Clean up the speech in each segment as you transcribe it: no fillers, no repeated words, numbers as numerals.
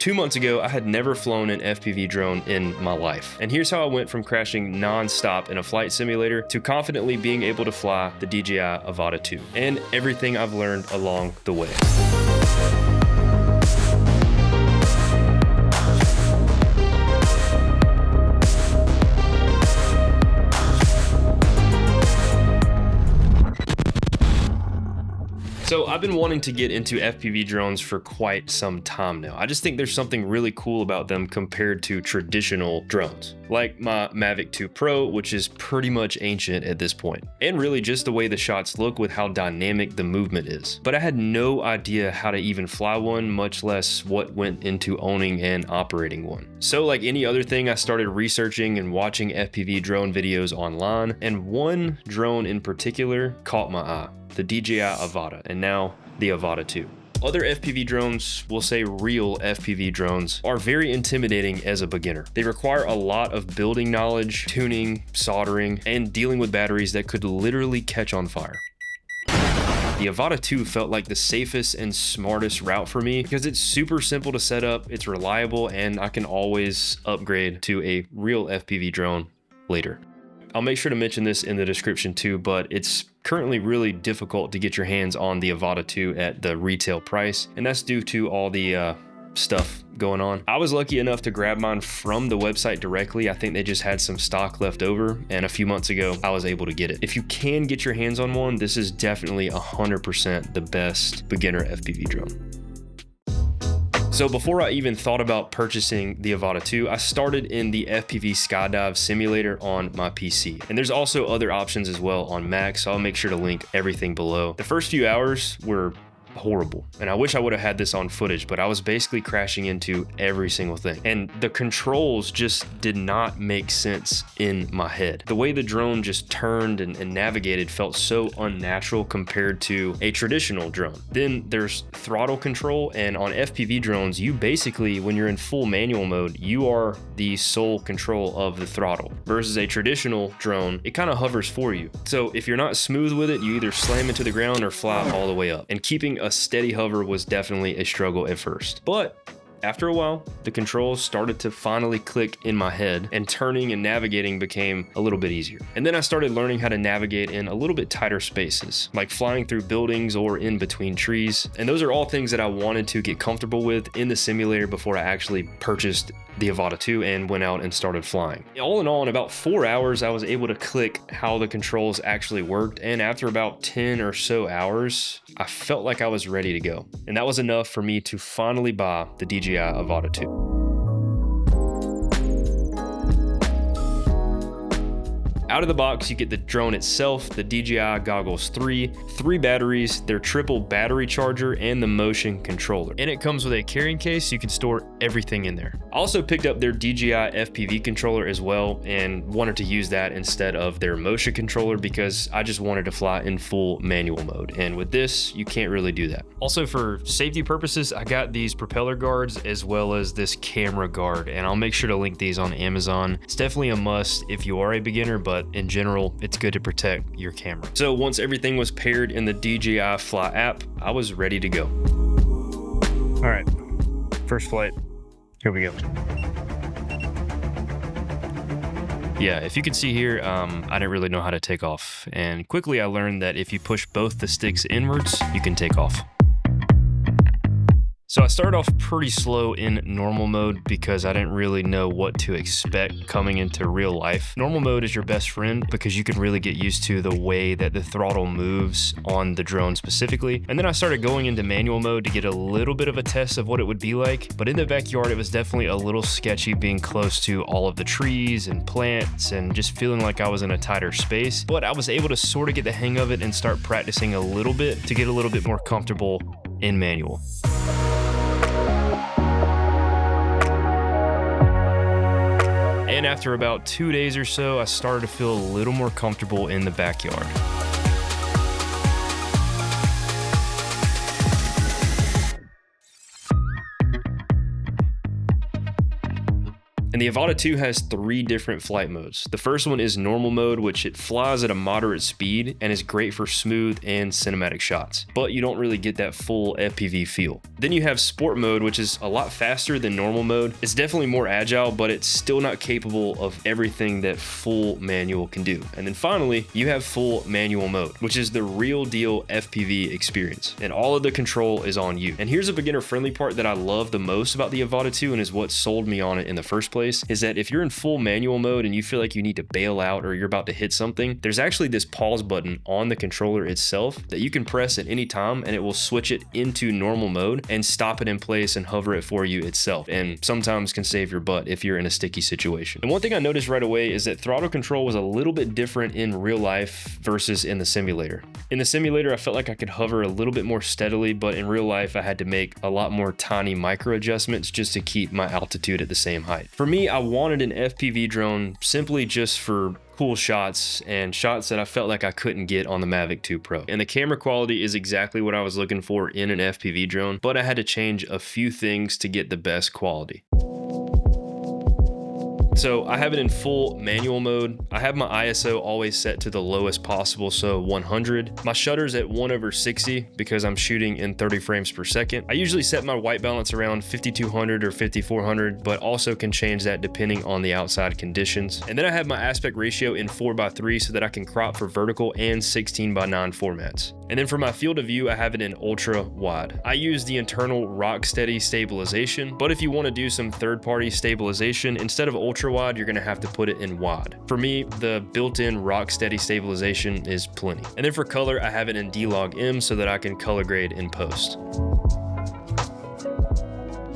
2 months ago, I had never flown an FPV drone in my life. And here's how I went from crashing non-stop in a flight simulator to confidently being able to fly the DJI Avata 2, and everything I've learned along the way. So I've been wanting to get into FPV drones for quite some time now. I just think there's something really cool about them compared to traditional drones, like my Mavic 2 Pro, which is pretty much ancient at this point, and really just the way the shots look with how dynamic the movement is. But I had no idea how to even fly one, much less what went into owning and operating one. So like any other thing, I started researching and watching FPV drone videos online, and one drone in particular caught my eye. The DJI Avata, and now the Avata 2. Other FPV drones, we'll say real FPV drones, are very intimidating as a beginner. They require a lot of building knowledge, tuning, soldering, and dealing with batteries that could literally catch on fire. The Avata 2 felt like the safest and smartest route for me because it's super simple to set up, it's reliable, and I can always upgrade to a real FPV drone later. I'll make sure to mention this in the description too, but it's currently really difficult to get your hands on the Avata 2 at the retail price, and that's due to all the stuff going on. I was lucky enough to grab mine from the website directly. I think they just had some stock left over, and a few months ago I was able to get it. If you can get your hands on one, this is definitely 100% the best beginner FPV drone. So before I even thought about purchasing the Avata 2, I started in the FPV Skydive simulator on my PC. And there's also other options as well on Mac, so I'll make sure to link everything below. The first few hours were horrible, and I wish I would have had this on footage, but I was basically crashing into every single thing, and the controls just did not make sense in my head. The way the drone just turned and navigated felt so unnatural compared to a traditional drone. Then there's throttle control, and on FPV drones, you basically, when you're in full manual mode, you are the sole control of the throttle, versus a traditional drone, it kind of hovers for you. So if you're not smooth with it, you either slam into the ground or fly all the way up, and keeping a steady hover was definitely a struggle at first. But after a while, the controls started to finally click in my head, and turning and navigating became a little bit easier. And then I started learning how to navigate in a little bit tighter spaces, like flying through buildings or in between trees. And those are all things that I wanted to get comfortable with in the simulator before I actually purchased the Avata 2 and went out and started flying. All in all, in about 4 hours, I was able to click how the controls actually worked. And after about 10 or so hours, I felt like I was ready to go. And that was enough for me to finally buy the DJI Avata 2. Out of the box, you get the drone itself, the DJI Goggles 3 batteries, their triple battery charger, and the motion controller. And it comes with a carrying case, so you can store everything in there. I also picked up their DJI FPV controller as well, and wanted to use that instead of their motion controller because I just wanted to fly in full manual mode. And with this, you can't really do that. Also, for safety purposes, I got these propeller guards as well as this camera guard, and I'll make sure to link these on Amazon. It's definitely a must if you are a beginner, but in general, it's good to protect your camera. So once everything was paired in the DJI Fly app, I was ready to go. All right, first flight, here we go. Yeah, if you can see here, I didn't really know how to take off. And quickly I learned that if you push both the sticks inwards, you can take off. So I started off pretty slow in normal mode because I didn't really know what to expect coming into real life. Normal mode is your best friend because you can really get used to the way that the throttle moves on the drone specifically. And then I started going into manual mode to get a little bit of a test of what it would be like. But in the backyard, it was definitely a little sketchy being close to all of the trees and plants and just feeling like I was in a tighter space. But I was able to sort of get the hang of it and start practicing a little bit to get a little bit more comfortable in manual. And after about 2 days or so, I started to feel a little more comfortable in the backyard. And the Avata 2 has 3 different flight modes. The first one is normal mode, which it flies at a moderate speed and is great for smooth and cinematic shots, but you don't really get that full FPV feel. Then you have sport mode, which is a lot faster than normal mode. It's definitely more agile, but it's still not capable of everything that full manual can do. And then finally, you have full manual mode, which is the real deal FPV experience, and all of the control is on you. And here's a beginner friendly part that I love the most about the Avata 2 and is what sold me on it in the first place, is that if you're in full manual mode and you feel like you need to bail out or you're about to hit something, there's actually this pause button on the controller itself that you can press at any time, and it will switch it into normal mode and stop it in place and hover it for you itself, and sometimes can save your butt if you're in a sticky situation. And one thing I noticed right away is that throttle control was a little bit different in real life versus in the simulator. In the simulator, I felt like I could hover a little bit more steadily, but in real life, I had to make a lot more tiny micro adjustments just to keep my altitude at the same height. For me, I wanted an FPV drone simply just for cool shots and shots that I felt like I couldn't get on the Mavic 2 Pro. And the camera quality is exactly what I was looking for in an FPV drone, but I had to change a few things to get the best quality. So I have it in full manual mode. I have my ISO always set to the lowest possible, so 100. My shutter's at 1/60 because I'm shooting in 30 frames per second. I usually set my white balance around 5200 or 5400, but also can change that depending on the outside conditions. And then I have my aspect ratio in 4:3 so that I can crop for vertical and 16:9 formats. And then for my field of view, I have it in ultra wide. I use the internal Rocksteady stabilization, but if you want to do some third-party stabilization, instead of ultra wide, you're going to have to put it in wide. For me, the built-in Rocksteady stabilization is plenty. And then for color, I have it in D-Log M so that I can color grade in post.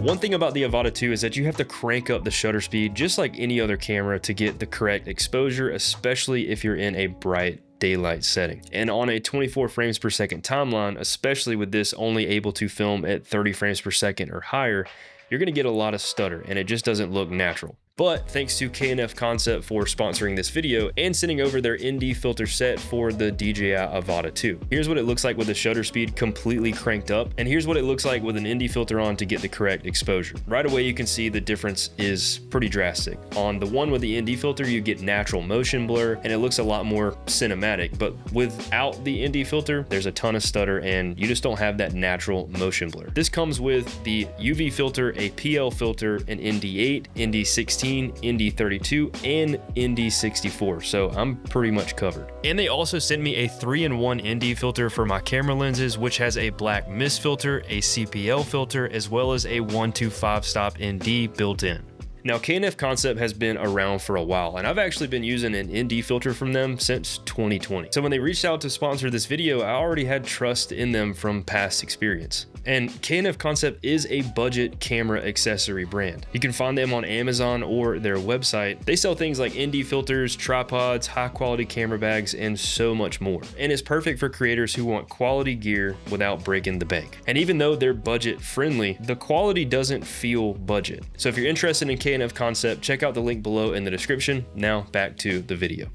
One thing about the Avata 2 is that you have to crank up the shutter speed just like any other camera to get the correct exposure, especially if you're in a bright daylight setting. And on a 24 frames per second timeline, especially with this only able to film at 30 frames per second or higher, you're gonna get a lot of stutter and it just doesn't look natural. But thanks to K&F CONCEPT for sponsoring this video and sending over their ND filter set for the DJI Avata 2. Here's what it looks like with the shutter speed completely cranked up, and here's what it looks like with an ND filter on to get the correct exposure. Right away you can see the difference is pretty drastic. On the one with the ND filter, you get natural motion blur and it looks a lot more cinematic, but without the ND filter, there's a ton of stutter and you just don't have that natural motion blur. This comes with the UV filter, a PL filter, an ND8, ND16, ND32, and ND64, so I'm pretty much covered. And they also sent me a 3-in-1 ND filter for my camera lenses, which has a black mist filter, a CPL filter, as well as a 125 stop ND built in. Now, K&F CONCEPT has been around for a while, and I've actually been using an ND filter from them since 2020. So when they reached out to sponsor this video, I already had trust in them from past experience. And K&F CONCEPT is a budget camera accessory brand. You can find them on Amazon or their website. They sell things like ND filters, tripods, high quality camera bags, and so much more. And it's perfect for creators who want quality gear without breaking the bank. And even though they're budget friendly, the quality doesn't feel budget. So if you're interested in K&F CONCEPT, check out the link below in the description. Now back to the video.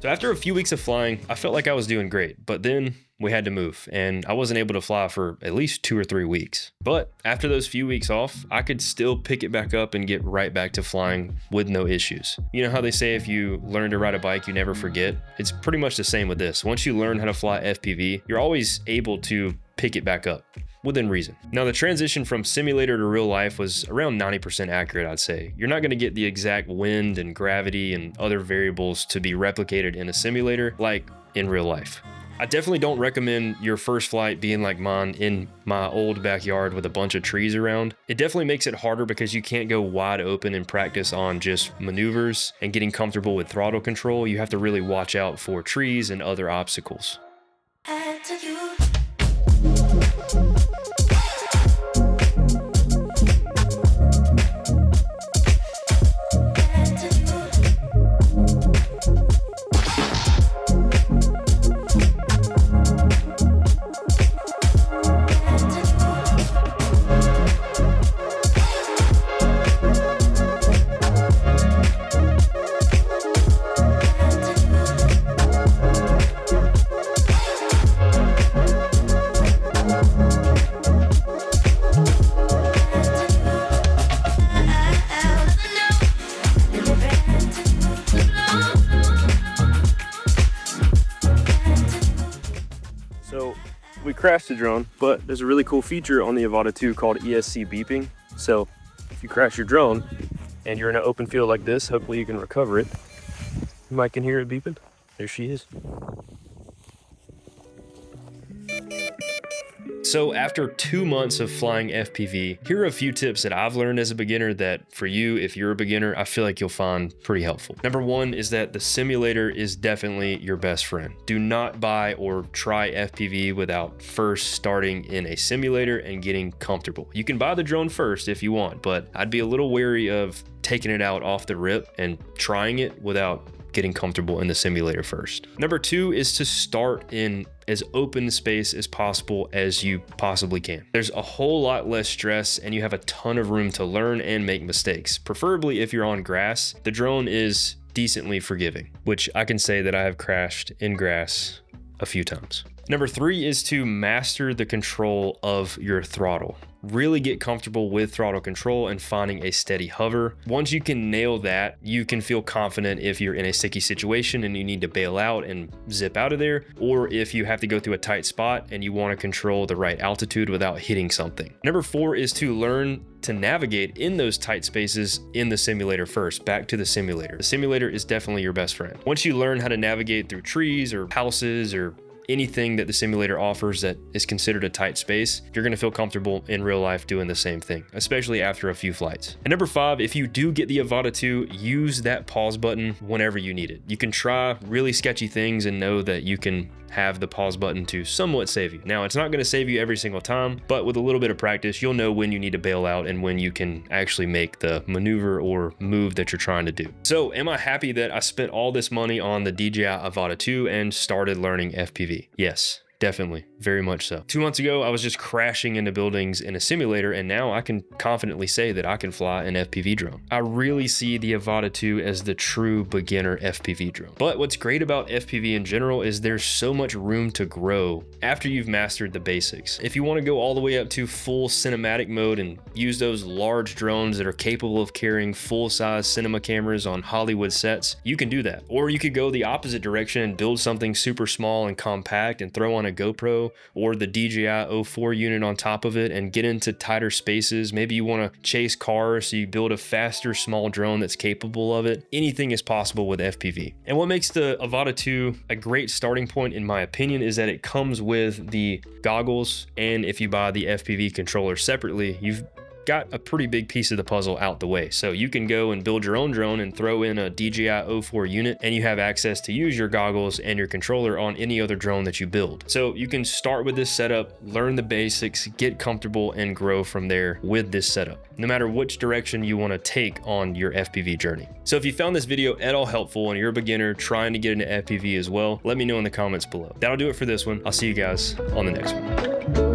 So after a few weeks of flying, I felt like I was doing great, but then we had to move and I wasn't able to fly for at least 2 or 3 weeks. But after those few weeks off, I could still pick it back up and get right back to flying with no issues. You know how they say if you learn to ride a bike, you never forget? It's pretty much the same with this. Once you learn how to fly FPV, you're always able to pick it back up within reason. Now, the transition from simulator to real life was around 90% accurate, I'd say. You're not going to get the exact wind and gravity and other variables to be replicated in a simulator like in real life. I definitely don't recommend your first flight being like mine in my old backyard with a bunch of trees around. It definitely makes it harder because you can't go wide open and practice on just maneuvers and getting comfortable with throttle control. You have to really watch out for trees and other obstacles. crashed the drone, but there's a really cool feature on the Avata 2 called ESC beeping. So if you crash your drone and you're in an open field like this, hopefully you can recover it. You might can hear it beeping. There she is. So after 2 months of flying FPV, here are a few tips that I've learned as a beginner that for you, if you're a beginner, I feel like you'll find pretty helpful. Number one is that the simulator is definitely your best friend. Do not buy or try FPV without first starting in a simulator and getting comfortable. You can buy the drone first if you want, but I'd be a little wary of taking it out off the rip and trying it without getting comfortable in the simulator first. Number two is to start in as open space as possible as you possibly can. There's a whole lot less stress and you have a ton of room to learn and make mistakes. Preferably if you're on grass, the drone is decently forgiving, which I can say that I have crashed in grass a few times. Number three is to master the control of your throttle. Really get comfortable with throttle control and finding a steady hover. Once you can nail that, you can feel confident if you're in a sticky situation and you need to bail out and zip out of there, or if you have to go through a tight spot and you want to control the right altitude without hitting something. Number four is to learn to navigate in those tight spaces in the simulator first. Back to the simulator. The simulator is definitely your best friend. Once you learn how to navigate through trees or houses or anything that the simulator offers that is considered a tight space, you're gonna feel comfortable in real life doing the same thing, especially after a few flights. And number five, if you do get the Avata 2, use that pause button whenever you need it. You can try really sketchy things and know that you can have the pause button to somewhat save you. Now, it's not gonna save you every single time, but with a little bit of practice, you'll know when you need to bail out and when you can actually make the maneuver or move that you're trying to do. So am I happy that I spent all this money on the DJI Avata 2 and started learning FPV? Yes. Definitely, very much so. 2 months ago, I was just crashing into buildings in a simulator, and now I can confidently say that I can fly an FPV drone. I really see the Avata 2 as the true beginner FPV drone. But what's great about FPV in general is there's so much room to grow after you've mastered the basics. If you want to go all the way up to full cinematic mode and use those large drones that are capable of carrying full-size cinema cameras on Hollywood sets, you can do that. Or you could go the opposite direction and build something super small and compact and throw on a GoPro or the DJI 04 unit on top of it and get into tighter spaces. Maybe you want to chase cars, so you build a faster small drone that's capable of it. Anything is possible with FPV. And what makes the Avata 2 a great starting point, in my opinion, is that it comes with the goggles, and if you buy the FPV controller separately, you've got a pretty big piece of the puzzle out the way. So you can go and build your own drone and throw in a DJI 04 unit, and you have access to use your goggles and your controller on any other drone that you build. So you can start with this setup, learn the basics, get comfortable, and grow from there with this setup, no matter which direction you want to take on your FPV journey. So if you found this video at all helpful and you're a beginner trying to get into FPV as well, let me know in the comments below. That'll do it for this one. I'll see you guys on the next one.